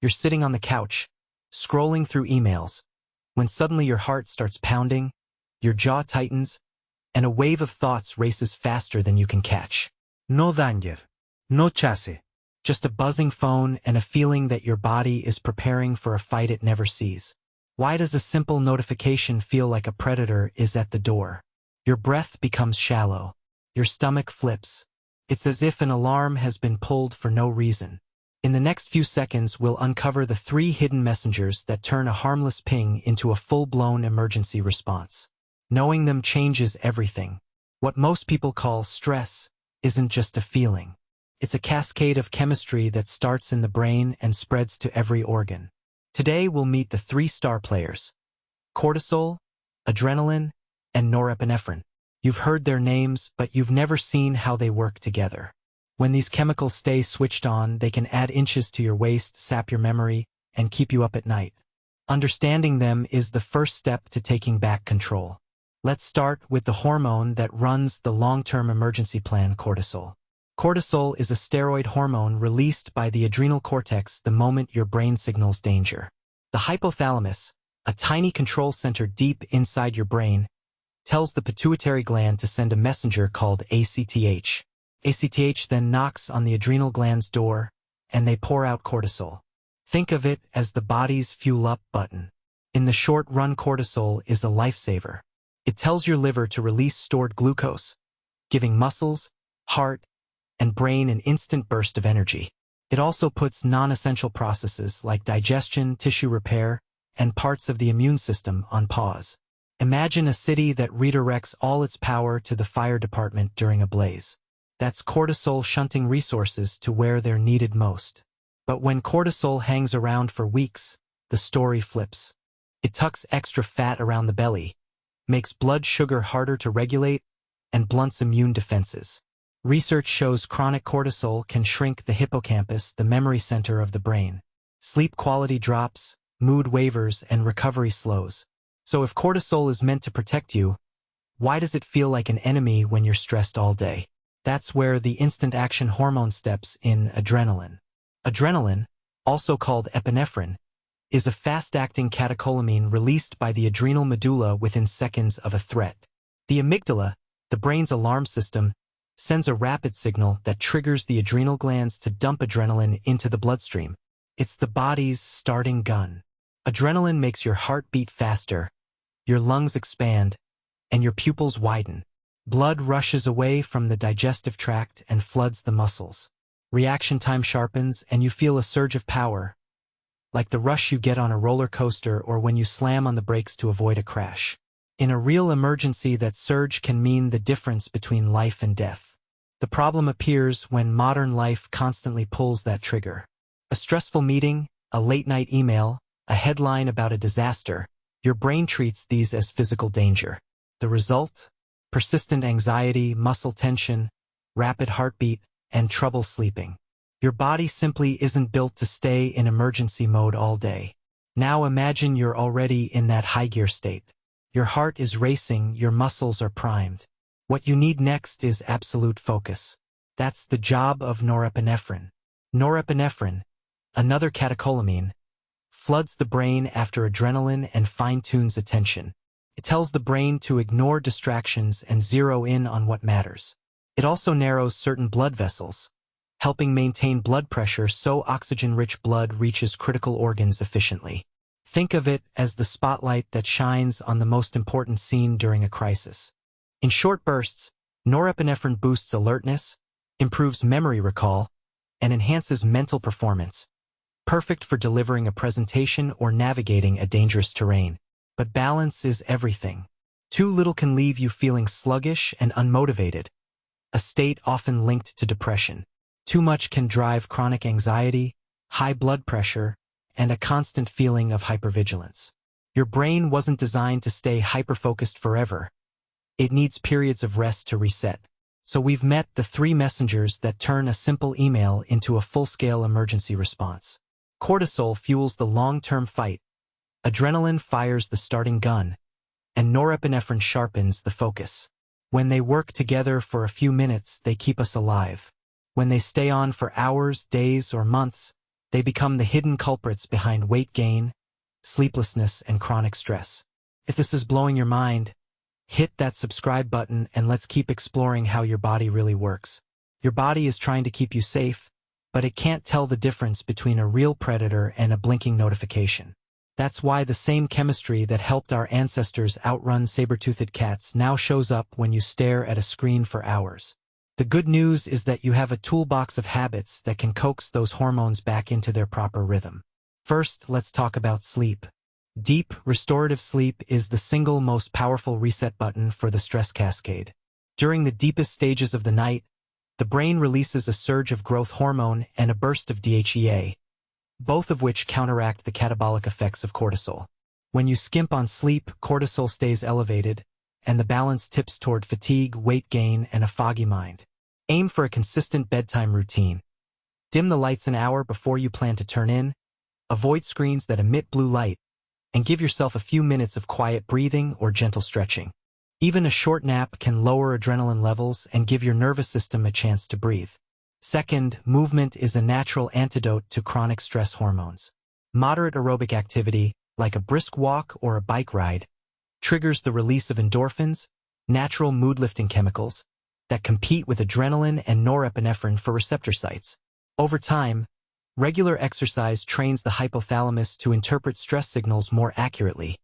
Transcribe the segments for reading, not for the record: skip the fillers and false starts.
You're sitting on the couch, scrolling through emails, when suddenly your heart starts pounding, your jaw tightens, and a wave of thoughts races faster than you can catch. No danger. No chase. Just a buzzing phone and a feeling that your body is preparing for a fight it never sees. Why does a simple notification feel like a predator is at the door? Your breath becomes shallow. Your stomach flips. It's as if an alarm has been pulled for no reason. In the next few seconds, we'll uncover the 3 hidden messengers that turn a harmless ping into a full-blown emergency response. Knowing them changes everything. What most people call stress isn't just a feeling. It's a cascade of chemistry that starts in the brain and spreads to every organ. Today, we'll meet the 3 star players: cortisol, adrenaline, and norepinephrine. You've heard their names, but you've never seen how they work together. When these chemicals stay switched on, they can add inches to your waist, sap your memory, and keep you up at night. Understanding them is the first step to taking back control. Let's start with the hormone that runs the long-term emergency plan, cortisol. Cortisol is a steroid hormone released by the adrenal cortex the moment your brain signals danger. The hypothalamus, a tiny control center deep inside your brain, tells the pituitary gland to send a messenger called ACTH. ACTH then knocks on the adrenal gland's door, and they pour out cortisol. Think of it as the body's fuel up button. In the short run, cortisol is a lifesaver. It tells your liver to release stored glucose, giving muscles, heart, and brain an instant burst of energy. It also puts non-essential processes like digestion, tissue repair, and parts of the immune system on pause. Imagine a city that redirects all its power to the fire department during a blaze. That's cortisol shunting resources to where they're needed most. But when cortisol hangs around for weeks, the story flips. It tucks extra fat around the belly, makes blood sugar harder to regulate, and blunts immune defenses. Research shows chronic cortisol can shrink the hippocampus, the memory center of the brain. Sleep quality drops, mood wavers, and recovery slows. So if cortisol is meant to protect you, why does it feel like an enemy when you're stressed all day? That's where the instant action hormone steps in: adrenaline. Adrenaline, also called epinephrine, is a fast-acting catecholamine released by the adrenal medulla within seconds of a threat. The amygdala, the brain's alarm system, sends a rapid signal that triggers the adrenal glands to dump adrenaline into the bloodstream. It's the body's starting gun. Adrenaline makes your heart beat faster, your lungs expand, and your pupils widen. Blood rushes away from the digestive tract and floods the muscles. Reaction time sharpens, and you feel a surge of power, like the rush you get on a roller coaster or when you slam on the brakes to avoid a crash. In a real emergency, that surge can mean the difference between life and death. The problem appears when modern life constantly pulls that trigger. A stressful meeting, a late-night email, a headline about a disaster. Your brain treats these as physical danger. The result? Persistent anxiety, muscle tension, rapid heartbeat, and trouble sleeping. Your body simply isn't built to stay in emergency mode all day. Now imagine you're already in that high gear state. Your heart is racing, your muscles are primed. What you need next is absolute focus. That's the job of norepinephrine. Norepinephrine, another catecholamine, floods the brain after adrenaline and fine-tunes attention. It tells the brain to ignore distractions and zero in on what matters. It also narrows certain blood vessels, helping maintain blood pressure so oxygen-rich blood reaches critical organs efficiently. Think of it as the spotlight that shines on the most important scene during a crisis. In short bursts, norepinephrine boosts alertness, improves memory recall, and enhances mental performance, perfect for delivering a presentation or navigating a dangerous terrain. But balance is everything. Too little can leave you feeling sluggish and unmotivated, a state often linked to depression. Too much can drive chronic anxiety, high blood pressure, and a constant feeling of hypervigilance. Your brain wasn't designed to stay hyper-focused forever. It needs periods of rest to reset. So we've met the 3 messengers that turn a simple email into a full-scale emergency response. Cortisol fuels the long-term fight, adrenaline fires the starting gun, and norepinephrine sharpens the focus. When they work together for a few minutes, they keep us alive. When they stay on for hours, days, or months, They become the hidden culprits behind weight gain, sleeplessness, and chronic stress. If this is blowing your mind, hit that subscribe button and let's keep exploring how your body really works. Your body is trying to keep you safe, but it can't tell the difference between a real predator and a blinking notification. That's why the same chemistry that helped our ancestors outrun saber-toothed cats now shows up when you stare at a screen for hours. The good news is that you have a toolbox of habits that can coax those hormones back into their proper rhythm. First, let's talk about sleep. Deep, restorative sleep is the single most powerful reset button for the stress cascade. During the deepest stages of the night, the brain releases a surge of growth hormone and a burst of DHEA, both of which counteract the catabolic effects of cortisol. When you skimp on sleep, cortisol stays elevated, and the balance tips toward fatigue, weight gain, and a foggy mind. Aim for a consistent bedtime routine. Dim the lights an hour before you plan to turn in, avoid screens that emit blue light, and give yourself a few minutes of quiet breathing or gentle stretching. Even a short nap can lower adrenaline levels and give your nervous system a chance to breathe. Second, movement is a natural antidote to chronic stress hormones. Moderate aerobic activity, like a brisk walk or a bike ride, triggers the release of endorphins, natural mood-lifting chemicals, that compete with adrenaline and norepinephrine for receptor sites. Over time, regular exercise trains the hypothalamus to interpret stress signals more accurately,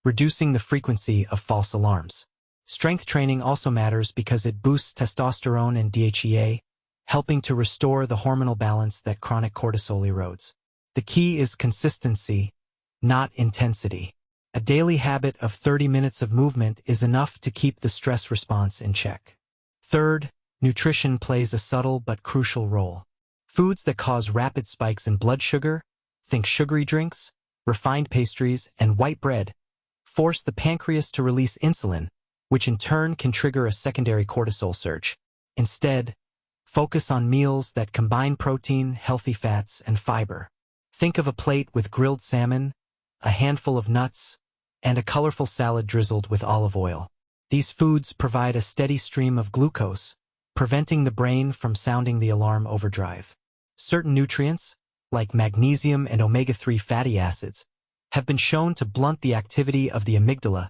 reducing the frequency of false alarms. Strength training also matters because it boosts testosterone and DHEA, helping to restore the hormonal balance that chronic cortisol erodes. The key is consistency, not intensity. A daily habit of 30 minutes of movement is enough to keep the stress response in check. Third, nutrition plays a subtle but crucial role. Foods that cause rapid spikes in blood sugar, think sugary drinks, refined pastries, and white bread, force the pancreas to release insulin, which in turn can trigger a secondary cortisol surge. Instead, focus on meals that combine protein, healthy fats, and fiber. Think of a plate with grilled salmon, a handful of nuts, and a colorful salad drizzled with olive oil. These foods provide a steady stream of glucose, preventing the brain from sounding the alarm overdrive. Certain nutrients, like magnesium and omega-3 fatty acids, have been shown to blunt the activity of the amygdala,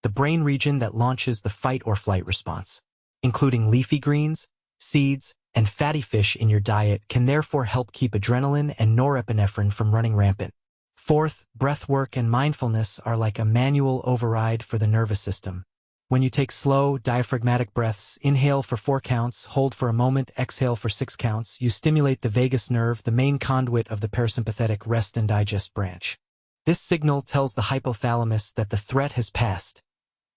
the brain region that launches the fight or flight response. Including leafy greens, seeds, and fatty fish in your diet can therefore help keep adrenaline and norepinephrine from running rampant. Fourth, breath work and mindfulness are like a manual override for the nervous system. When you take slow, diaphragmatic breaths, inhale for 4 counts, hold for a moment, exhale for 6 counts, you stimulate the vagus nerve, the main conduit of the parasympathetic rest and digest branch. This signal tells the hypothalamus that the threat has passed,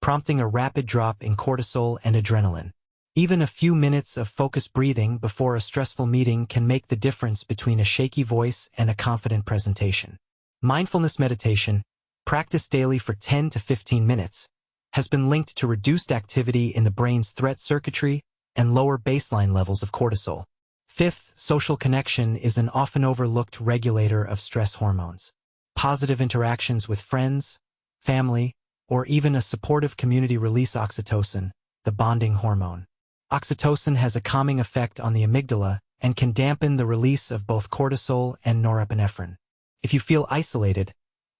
prompting a rapid drop in cortisol and adrenaline. Even a few minutes of focused breathing before a stressful meeting can make the difference between a shaky voice and a confident presentation. Mindfulness meditation, practiced daily for 10 to 15 minutes, has been linked to reduced activity in the brain's threat circuitry and lower baseline levels of cortisol. Fifth, social connection is an often overlooked regulator of stress hormones. Positive interactions with friends, family, or even a supportive community release oxytocin, the bonding hormone. Oxytocin has a calming effect on the amygdala and can dampen the release of both cortisol and norepinephrine. If you feel isolated,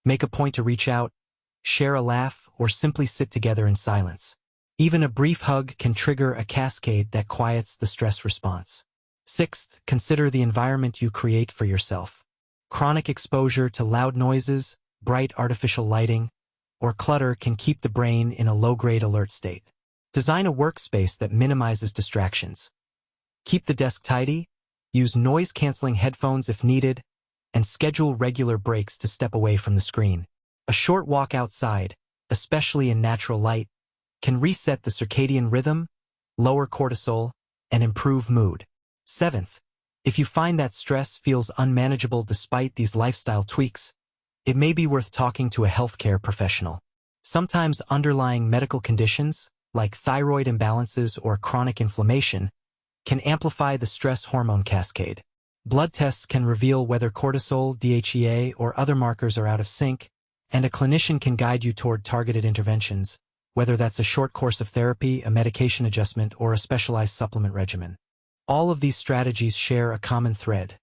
make a point to reach out, share a laugh, or simply sit together in silence. Even a brief hug can trigger a cascade that quiets the stress response. Sixth, consider the environment you create for yourself. Chronic exposure to loud noises, bright artificial lighting, or clutter can keep the brain in a low-grade alert state. Design a workspace that minimizes distractions. Keep the desk tidy, use noise-canceling headphones if needed, and schedule regular breaks to step away from the screen. A short walk outside, especially in natural light, can reset the circadian rhythm, lower cortisol, and improve mood. Seventh, if you find that stress feels unmanageable despite these lifestyle tweaks, it may be worth talking to a healthcare professional. Sometimes underlying medical conditions, like thyroid imbalances or chronic inflammation, can amplify the stress hormone cascade. Blood tests can reveal whether cortisol, DHEA, or other markers are out of sync, and a clinician can guide you toward targeted interventions, whether that's a short course of therapy, a medication adjustment, or a specialized supplement regimen. All of these strategies share a common thread: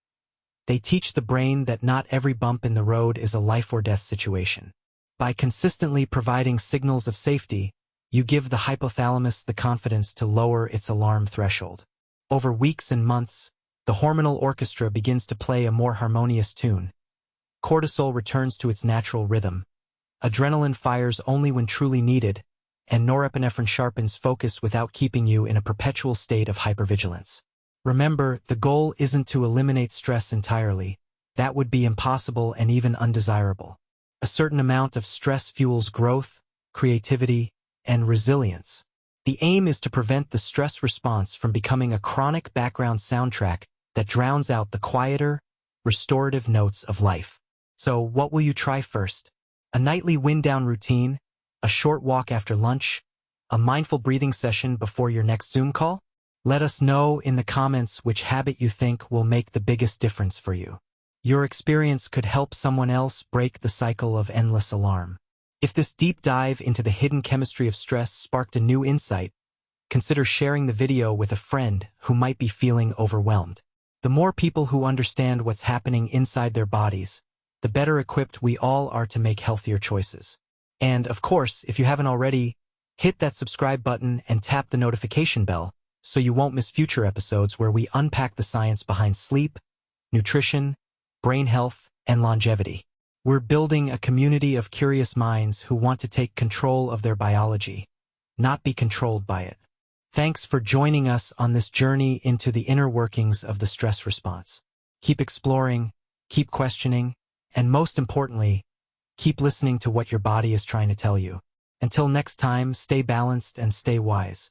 They teach the brain that not every bump in the road is a life-or-death situation. By consistently providing signals of safety, you give the hypothalamus the confidence to lower its alarm threshold. Over weeks and months, the hormonal orchestra begins to play a more harmonious tune. Cortisol returns to its natural rhythm. Adrenaline fires only when truly needed, and norepinephrine sharpens focus without keeping you in a perpetual state of hypervigilance. Remember, the goal isn't to eliminate stress entirely. That would be impossible and even undesirable. A certain amount of stress fuels growth, creativity, and resilience. The aim is to prevent the stress response from becoming a chronic background soundtrack that drowns out the quieter, restorative notes of life. So, what will you try first? A nightly wind-down routine? A short walk after lunch? A mindful breathing session before your next Zoom call? Let us know in the comments which habit you think will make the biggest difference for you. Your experience could help someone else break the cycle of endless alarm. If this deep dive into the hidden chemistry of stress sparked a new insight, consider sharing the video with a friend who might be feeling overwhelmed. The more people who understand what's happening inside their bodies, the better equipped we all are to make healthier choices. And, of course, if you haven't already, hit that subscribe button and tap the notification bell so you won't miss future episodes where we unpack the science behind sleep, nutrition, brain health, and longevity. We're building a community of curious minds who want to take control of their biology, not be controlled by it. Thanks for joining us on this journey into the inner workings of the stress response. Keep exploring, keep questioning, and most importantly, keep listening to what your body is trying to tell you. Until next time, stay balanced and stay wise.